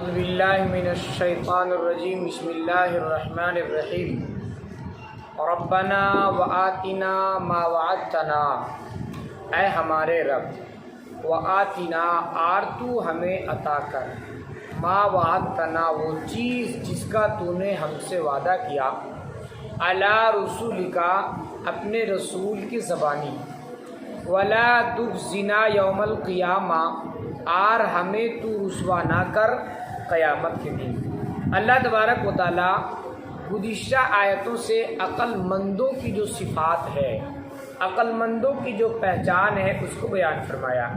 اعوذ باللہ من الشیطان الرجیم بسم اللہ الرحمن الرحیم ربنا وآتنا ما وعدتنا، اے ہمارے رب، وآتنا اور تو ہمیں عطا کر، ما وعدتنا وہ چیز جس کا تو نے ہم سے وعدہ کیا، علی رسولکا اپنے رسول کی زبانی، ولا تخزنا یوم القیامہ اور ہمیں تو رسوا نہ کر قیامت کے دن۔ اللہ تبارک و تعالیٰ گزشتہ آیتوں سے عقل مندوں کی جو صفات ہے، عقل مندوں کی جو پہچان ہے، اس کو بیان فرمایا۔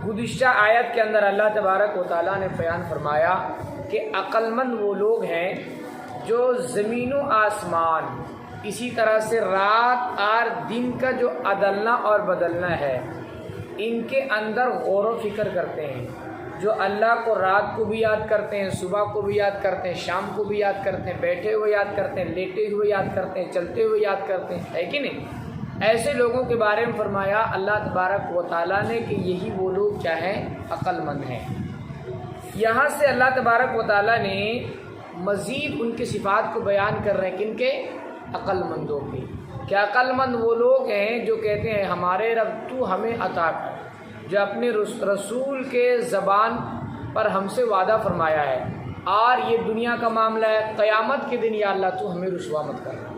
گزشتہ آیت کے اندر اللہ تبارک و تعالیٰ نے بیان فرمایا کہ عقل مند وہ لوگ ہیں جو زمین و آسمان، اسی طرح سے رات اور دن کا جو عدلنا اور بدلنا ہے، ان کے اندر غور و فکر کرتے ہیں، جو اللہ کو رات کو بھی یاد کرتے ہیں، صبح کو بھی یاد کرتے ہیں، شام کو بھی یاد کرتے ہیں، بیٹھے ہوئے یاد کرتے ہیں، لیٹے ہوئے یاد کرتے ہیں، چلتے ہوئے یاد کرتے ہیں، ہے کہ نہیں؟ ایسے لوگوں کے بارے میں فرمایا اللہ تبارک و تعالیٰ نے کہ یہی وہ لوگ کیا ہیں؟ عقل مند ہیں۔ یہاں سے اللہ تبارک و تعالیٰ نے مزید ان کی صفات کو بیان کر رہے ہیں، کن کے؟ عقل مندوں کی۔ کہ عقل مند وہ لوگ ہیں جو کہتے ہیں ہمارے رب تو ہمیں عطا کر، جو اپنے رسول کے زبان پر ہم سے وعدہ فرمایا ہے، اور یہ دنیا کا معاملہ ہے، قیامت کے دن یا اللہ تو ہمیں رسوا مت کرنا،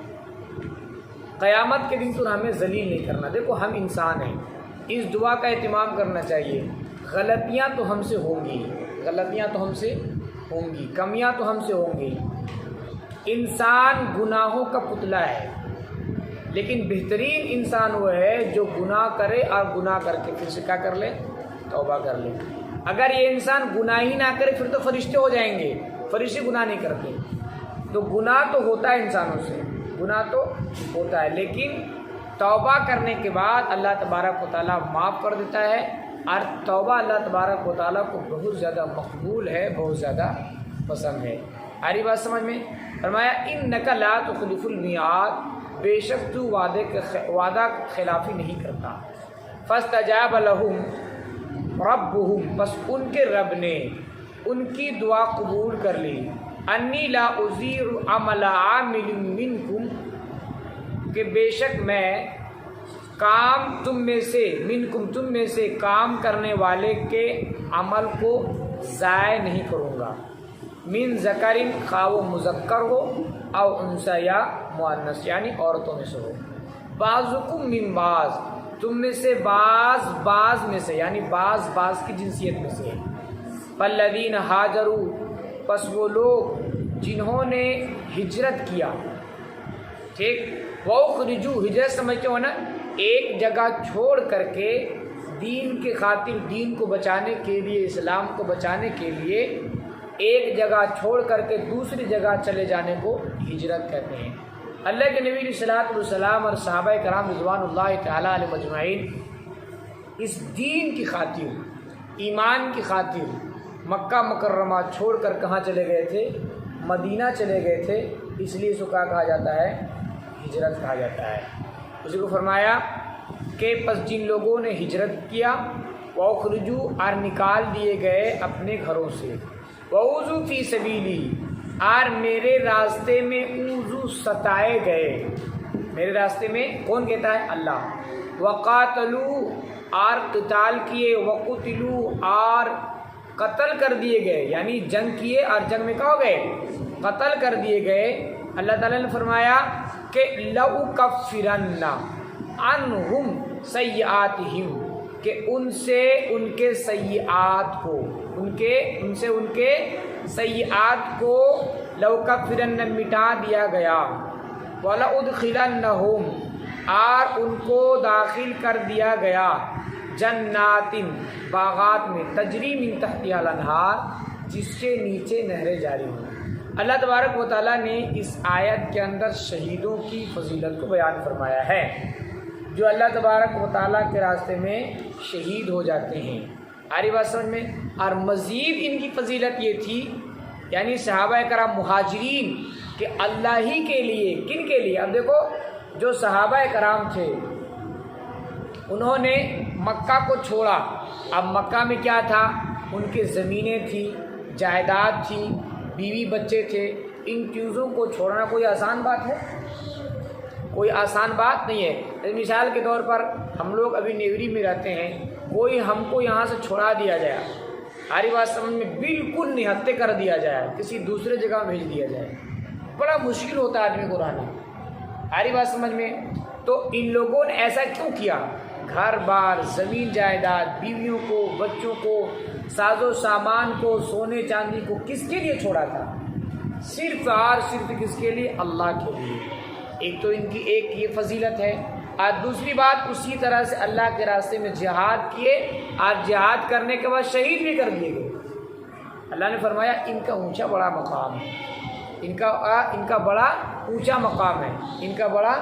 قیامت کے دن تو ہمیں ذلیل نہیں کرنا۔ دیکھو ہم انسان ہیں، اس دعا کا اہتمام کرنا چاہیے۔ غلطیاں تو ہم سے ہوں گی، غلطیاں تو ہم سے ہوں گی، کمیاں تو ہم سے ہوں گی۔ انسان گناہوں کا پتلا ہے، لیکن بہترین انسان وہ ہے جو گناہ کرے اور گناہ کر کے پھر سے کیا کر لے؟ توبہ کر لے۔ اگر یہ انسان گناہ ہی نہ کرے پھر تو فرشتے ہو جائیں گے، فرشتے گناہ نہیں کرتے۔ تو گناہ تو ہوتا ہے انسانوں سے، گناہ تو ہوتا ہے، لیکن توبہ کرنے کے بعد اللہ تبارک و تعالیٰ معاف کر دیتا ہے، اور توبہ اللہ تبارک و تعالیٰ کو بہت زیادہ مقبول ہے، بہت زیادہ پسند ہے۔ آ رہی بات سمجھ میں؟ فرمایا انک لا تخلف المیعاد، بے شک تو وعدہ خلافی نہیں کرتا۔ فاستجاب لهم ربهم، بس ان کے رب نے ان کی دعا قبول کر لی۔ انی لا اضیع عمل عامل منکم، کہ بے شک میں کام تم میں سے، منکم تم میں سے کام کرنے والے کے عمل کو ضائع نہیں کروں گا۔ من ذکرین، خواہ وہ مذکر ہو، او انثی یا مؤنث، یعنی عورتوں میں سے ہو۔ بعضکم من بعض، تم میں سے بعض میں سے، یعنی بعض کی جنسیت میں سے۔ فالذین ہاجروا، پس وہ لوگ جنہوں نے ہجرت کیا، ٹھیک، واخرجوا، ہجرت سمجھتے ہو نا، ایک جگہ چھوڑ کر کے دین کے خاطر، دین کو بچانے کے لیے، اسلام کو بچانے کے لیے ایک جگہ چھوڑ کر کے دوسری جگہ چلے جانے کو ہجرت کہتے ہیں۔ اللہ کے نبی صلی اللہ علیہ وسلم اور صحابہ کرام رضوان اللہ تعالیٰ علیہ مجمعین اس دین کی خاطر، ایمان کی خاطر مکہ مکرمہ چھوڑ کر کہاں چلے گئے تھے؟ مدینہ چلے گئے تھے، اس لیے اس کو کیا کہا جاتا ہے؟ ہجرت کہا جاتا ہے۔ اسی کو فرمایا کہ پس جن لوگوں نے ہجرت کیا، وَأُخْرِجُوا، اور نکال دیے گئے اپنے گھروں سے، وَأُوذُوا فِي سَبِيلِي، اور میرے راستے میں اوذو ستائے گئے، میرے راستے میں کون کہتا ہے؟ اللہ۔ وقاتلوا، اور قتال کیے، وقتلوا، اور قتل کر دیے گئے، یعنی جنگ کیے اور جنگ میں کیا ہو گئے؟ قتل کر دیے گئے۔ اللہ تعالیٰ نے فرمایا کہ لَأُكَفِّرَنَّ عَنْهُمْ سَيِّئَاتِهِمْ، کہ ان سے ان کے سیئات کو، ان کے سیئات کو لَأُكَفِّرَنَّ مٹا دیا گیا، وَلَأُدْخِلَنَّهُمْ، اور ان کو داخل کر دیا گیا، جنات، باغات میں، تجری من تحتها الانہار، جس کے نیچے نہریں جاری ہوں۔ اللہ تبارک و تعالیٰ نے اس آیت کے اندر شہیدوں کی فضیلت کو بیان فرمایا ہے، جو اللہ تبارک و تعالیٰ کے راستے میں شہید ہو جاتے ہیں۔ آری بات سمجھ میں؟ اور مزید ان کی فضیلت یہ تھی، یعنی صحابہ کرام مہاجرین، کہ اللہ ہی کے لیے، کن کے لیے؟ اب دیکھو جو صحابہ کرام تھے انہوں نے مکہ کو چھوڑا، اب مکہ میں کیا تھا؟ ان کی زمینیں تھیں، جائیداد تھی، بیوی بچے تھے، ان چیزوں کو چھوڑنا کوئی آسان بات ہے؟ کوئی آسان بات نہیں ہے۔ مثال کے طور پر ہم لوگ ابھی نیوری میں رہتے ہیں، کوئی ہم کو یہاں سے چھڑا دیا جائے، ہماری بات سمجھ میں، بالکل نہتے کر دیا جائے، کسی دوسرے جگہ بھیج دیا جائے، بڑا مشکل ہوتا ہے آدمی کو رہنا، ہماری بات سمجھ میں۔ تو ان لوگوں نے ایسا کیوں کیا؟ گھر بار، زمین جائیداد، بیویوں کو، بچوں کو، ساز و سامان کو، سونے چاندی کو کس کے لیے چھوڑا تھا؟ صرف اور صرف کس کے لیے؟ اللہ کے لیے۔ ایک تو ان کی ایک یہ فضیلت ہے، اور دوسری بات اسی طرح سے اللہ کے راستے میں جہاد کیے، اور جہاد کرنے کے بعد شہید بھی کر دیے گئے۔ اللہ نے فرمایا ان کا اونچا بڑا مقام ہے، ان کا بڑا اونچا مقام ہے، ان کا بڑا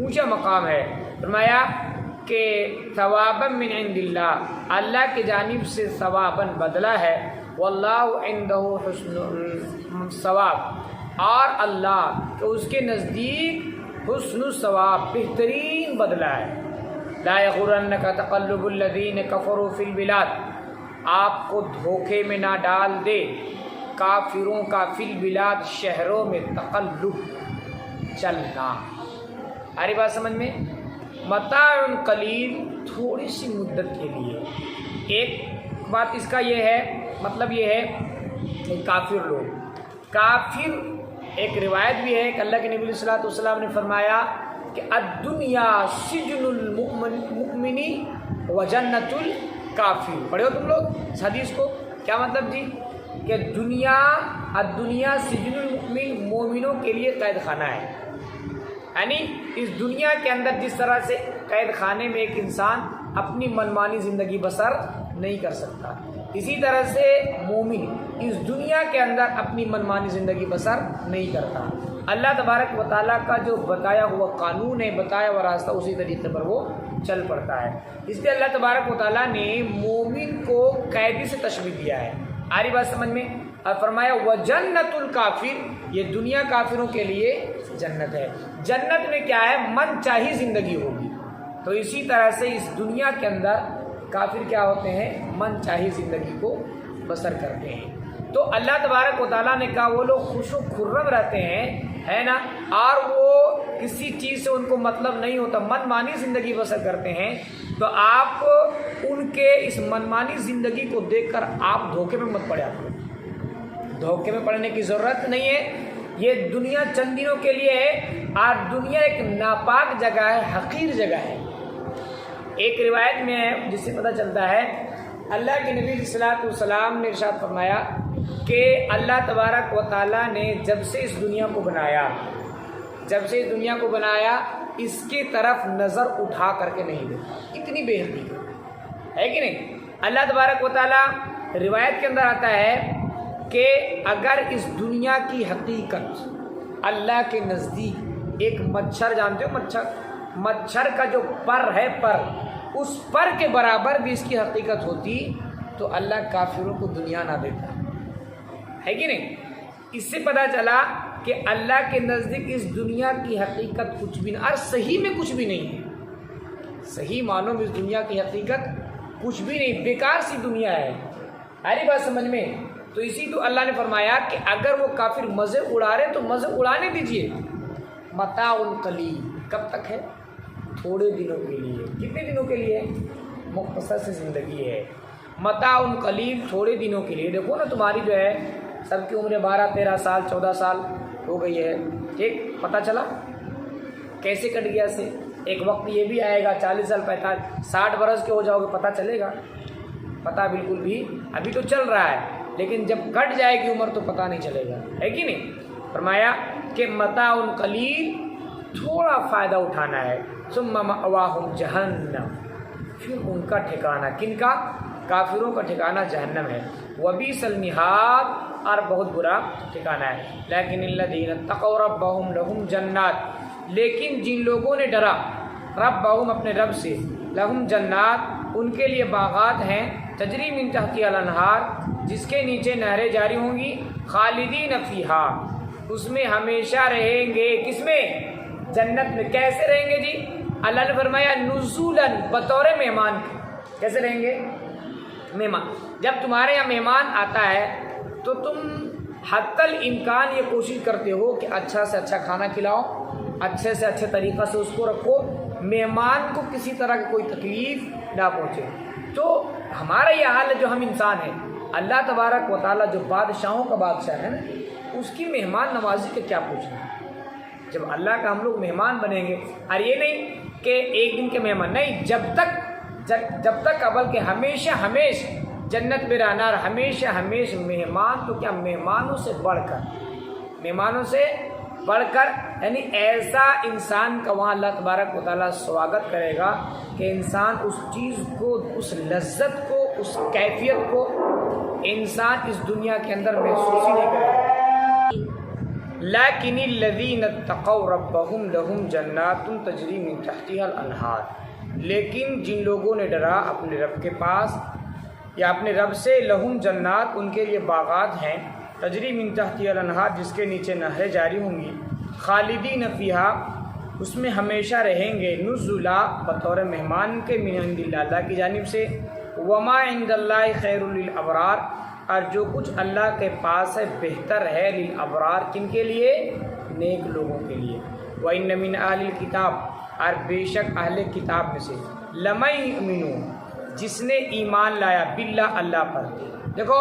اونچا مقام ہے۔ فرمایا کہ ثواباً من عند اللہ، اللہ کی جانب سے ثواباً بدلہ ہے، واللہ عنده حسن ثواب، اور اللہ کہ اس کے نزدیک حسن الثواب، بہترین بدلہ ہے۔ لا یغرنک تقلب الذین کفروا فی البلاد، آپ کو دھوکے میں نہ ڈال دے کافروں کا فی البلاد، شہروں میں تقلب، چلنا، ہماری بات سمجھ میں؟ متاع قلیل، تھوڑی سی مدت کے لیے۔ ایک بات اس کا یہ ہے، مطلب یہ ہے کہ کافر لوگ، کافر، ایک روایت بھی ہے کہ اللہ کے نبی صلی اللہ علیہ وسلم نے فرمایا کہ الدنیا سجن المؤمن و جنت الکافر۔ پڑھے ہو تم لوگ اس حدیث کو؟ کیا مطلب جی؟ کہ الدنیا سجن المؤمن، مومنوں کے لیے قید خانہ ہے، یعنی اس دنیا کے اندر جس طرح سے قید خانے میں ایک انسان اپنی منمانی زندگی بسر نہیں کر سکتا، اسی طرح سے مومن اس دنیا کے اندر اپنی منمانی زندگی بسر نہیں کرتا۔ اللہ تبارک و تعالیٰ کا جو بتایا ہوا قانون ہے، بتایا ہوا راستہ، اسی طریقے پر وہ چل پڑتا ہے۔ اس لیے اللہ تبارک و تعالیٰ نے مومن کو قیدی سے تشبیہ دیا ہے، آری بات سمجھ میں؟ اور فرمایا وجنت الکافر، یہ دنیا کافروں کے لیے جنت ہے۔ جنت میں کیا ہے؟ من چاہی زندگی ہوگی۔ تو اسی طرح سے اس دنیا کے اندر کافر کیا ہوتے ہیں؟ من چاہی زندگی کو بسر کرتے ہیں۔ تو اللہ تبارک و تعالیٰ نے کہا وہ لوگ خوش و خرم رہتے ہیں، ہے نا، اور وہ کسی چیز سے ان کو مطلب نہیں ہوتا، من مانی زندگی بسر کرتے ہیں۔ تو آپ ان کے اس من مانی زندگی کو دیکھ کر آپ دھوکے میں مت پڑے، آپ دھوکے میں پڑنے کی ضرورت نہیں ہے۔ یہ دنیا چند دنوں کے لیے ہے، اور دنیا ایک ناپاک جگہ ہے، حقیر جگہ ہے۔ ایک روایت میں ہے جس سے پتہ چلتا ہے، اللہ کے نبی صلی اللہ علیہ وسلم نے ارشاد فرمایا کہ اللہ تبارک و تعالیٰ نے جب سے اس دنیا کو بنایا، جب سے اس دنیا کو بنایا، اس کی طرف نظر اٹھا کر کے نہیں دیکھا، اتنی بے حدی ہے کہ نہیں؟ اللہ تبارک و تعالیٰ، روایت کے اندر آتا ہے کہ اگر اس دنیا کی حقیقت اللہ کے نزدیک ایک مچھر، جانتے ہو مچھر کا جو پر ہے، پر، اس پر کے برابر بھی اس کی حقیقت ہوتی تو اللہ کافروں کو دنیا نہ دیتا، ہے کہ نہیں؟ اس سے پتہ چلا کہ اللہ کے نزدیک اس دنیا کی حقیقت کچھ بھی نہیں، اور صحیح میں کچھ بھی نہیں ہے، صحیح معنوں میں اس دنیا کی حقیقت کچھ بھی نہیں، بیکار سی دنیا ہے، ہماری بات سمجھ میں؟ تو اسی تو اللہ نے فرمایا کہ اگر وہ کافر مزے اڑا رہے تو مزے اڑانے دیجئے، متاع قلیل، کب تک ہے؟ تھوڑے دنوں کے لیے۔ کتنے دنوں کے لیے؟ مختصر سی زندگی ہے، متاع قلیل، تھوڑے دنوں کے لیے۔ دیکھو نا تمہاری جو ہے سب کی عمریں 12 13 سال 14 سال ہو گئی ہے، ٹھیک؟ پتہ چلا کیسے کٹ گیا سے؟ ایک وقت یہ بھی آئے گا 40 سال 45 60 برس کے ہو جاؤ گے، پتہ چلے گا؟ پتہ بالکل بھی، ابھی تو چل رہا ہے لیکن جب کٹ جائے گی عمر تو پتہ نہیں چلے گا، ہے کہ نہیں؟ فرمایا کہ متاع قلیل، تھوڑا فائدہ اٹھانا ہے، ثم مأواہم جہنم، پھر ان کا ٹھکانہ، کن کا؟ کافروں کا ٹھکانہ جہنم ہے، وبئس المہاد، اور بہت برا ٹھکانہ ہے۔ لیکن الذین اتقوا ربہم لہم جنات، لیکن جن لوگوں نے ڈرا ربہم، اپنے رب سے، لہم جنات، ان کے لیے باغات ہیں، تجری من تحتہا الانہار، جس کے نیچے نہریں جاری ہوں گی، خالدین فیہا، اس میں ہمیشہ رہیں گے، کس میں؟ جنت میں۔ کیسے رہیں گے جی؟ اللہ نے فرمایا نزولاً، بطور مہمان کے۔ کیسے رہیں گے؟ مہمان، جب تمہارے یہاں مہمان آتا ہے تو تم حتی الامکان یہ کوشش کرتے ہو کہ اچھا سے اچھا کھانا کھلاؤ، اچھے سے اچھے طریقہ سے اس کو رکھو، مہمان کو کسی طرح کی کوئی تکلیف نہ پہنچے۔ تو ہمارا یہ حال ہے جو ہم انسان ہیں، اللہ تبارک و تعالیٰ جو بادشاہوں کا بادشاہ ہے نا، اس کی مہمان نوازی کا کیا پوچھنا۔ جب اللہ کا ہم لوگ مہمان بنیں گے، اور یہ نہیں کہ ایک دن کے مہمان نہیں، جب تک بلکہ ہمیشہ جنت میں رہنا، اور ہمیشہ مہمان تو کیا مہمانوں سے بڑھ کر یعنی ایسا انسان کا وہاں اللہ تبارک و تعالیٰ سواگت کرے گا کہ انسان اس چیز کو، اس لذت کو، اس کیفیت کو انسان اس دنیا کے اندر محسوس ہی نہیں کرے گا۔ لیکن الذین اتقوا ربہم لہم جنات تجری من تحتہا الانہار، لیکن جن لوگوں نے ڈرا اپنے رب کے پاس یا اپنے رب سے، لہم جنات ان کے لیے باغات ہیں، تجری من تحتہا الانہار جس کے نیچے نہریں جاری ہوں گی، خالدین فیہا اس میں ہمیشہ رہیں گے، نزلا بطور مہمان کے، من عند اللہ کی جانب سے، وما عند اللہ خیر للابرار اور جو کچھ اللہ کے پاس ہے بہتر ہے، للابرار کن کے لیے؟ نیک لوگوں کے لیے۔ وَإِنَّ مِنْ أَهْلِ الْكِتَابِ اور بے شک اہل کتاب میں سے، لَمَن يُؤْمِنُ جس نے ایمان لایا، باللہ اللہ پر۔ دیکھو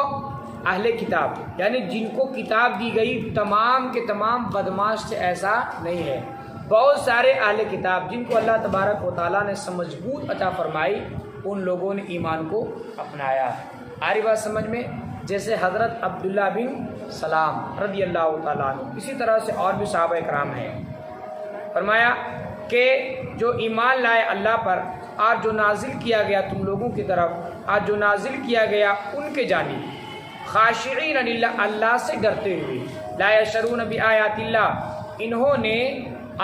اہل کتاب یعنی جن کو کتاب دی گئی، تمام کے تمام بدماش سے ایسا نہیں ہے، بہت سارے اہل کتاب جن کو اللہ تبارک و تعالیٰ نے سمجھ بوجھ عطا فرمائی، ان لوگوں نے ایمان کو اپنایا ہے۔ آ رہی بات سمجھ میں؟ جیسے حضرت عبداللہ بن سلام رضی اللہ تعالیٰ عنہ، اسی طرح سے اور بھی صحابہ اکرام ہیں۔ فرمایا کہ جو ایمان لائے اللہ پر، اور جو نازل کیا گیا تم لوگوں کی طرف، اور جو نازل کیا گیا ان کے جانب، خاشعین للہ اللہ سے ڈرتے ہوئے، لا یشترون بآیات اللہ انہوں نے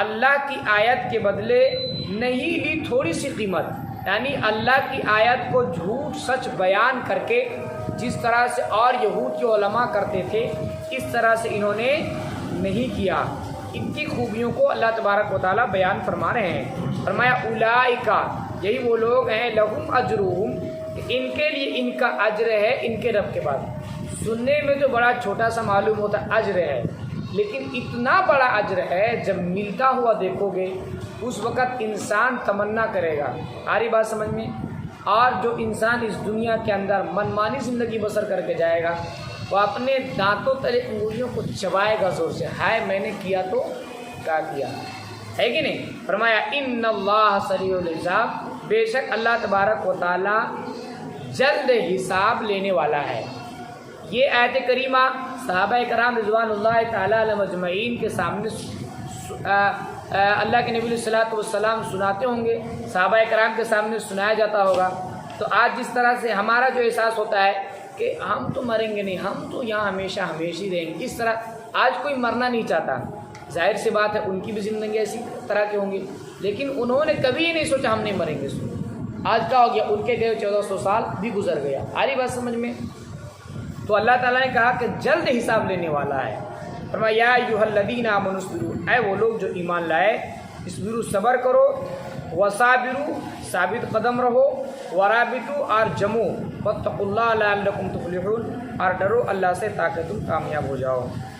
اللہ کی آیت کے بدلے نہیں لی تھوڑی سی قیمت، یعنی اللہ کی آیت کو جھوٹ سچ بیان کر کے جس طرح سے اور یہود کے علماء کرتے تھے، اس طرح سے انہوں نے نہیں کیا۔ ان کی خوبیوں کو اللہ تبارک و تعالیٰ بیان فرما رہے ہیں۔ فرمایا اولئک یہی وہ لوگ ہیں، لہم اجرہم ان کے لیے ان کا اجر ہے ان کے رب کے بعد۔ سننے میں تو بڑا چھوٹا سا معلوم ہوتا اجر ہے، لیکن اتنا بڑا اجر ہے جب ملتا ہوا دیکھو گے اس وقت انسان تمنا کرے گا۔ آ رہی بات سمجھ میں؟ اور جو انسان اس دنیا کے اندر منمانی زندگی بسر کر کے جائے گا، وہ اپنے دانتوں تلے انگلیوں کو چبائے گا زور سے، ہائے میں نے کیا تو کیا کیا، ہے کہ نہیں؟ فرمایا ان اللہ سریع الحساب بے شک اللہ تبارک و تعالیٰ جلد حساب لینے والا ہے۔ یہ آیت کریمہ صحابہ کرام رضوان اللہ تعالیٰ علیہ مجمعین کے سامنے اللہ کے نبی علیہ الصلوۃ والسلام سناتے ہوں گے، صحابہ کرام کے سامنے سنایا جاتا ہوگا۔ تو آج جس طرح سے ہمارا جو احساس ہوتا ہے کہ ہم تو مریں گے نہیں، ہم تو یہاں ہمیشہ ہی رہیں گے، اس طرح آج کوئی مرنا نہیں چاہتا۔ ظاہر سی بات ہے ان کی بھی زندگی ایسی طرح کی ہوں گی، لیکن انہوں نے کبھی نہیں سوچا ہم نہیں مریں گے۔ آج کیا ہو گیا؟ ان کے گئے 1400 سال بھی گزر گیا۔ آ رہی بات سمجھ میں؟ تو اللہ تعالیٰ نے کہا کہ جلد حساب لینے والا ہے۔ فرمایا یا ایھا الذین آمنوا اصبروا اے وہ لوگ جو ایمان لائے، اصبروا صبر کرو، وصابروا ثابت قدم رہو، ورابطوا اور جمو، واتقوا اللہ لعلکم تفلحون اور ڈرو اللہ سے تاکہ تم کامیاب ہو جاؤ۔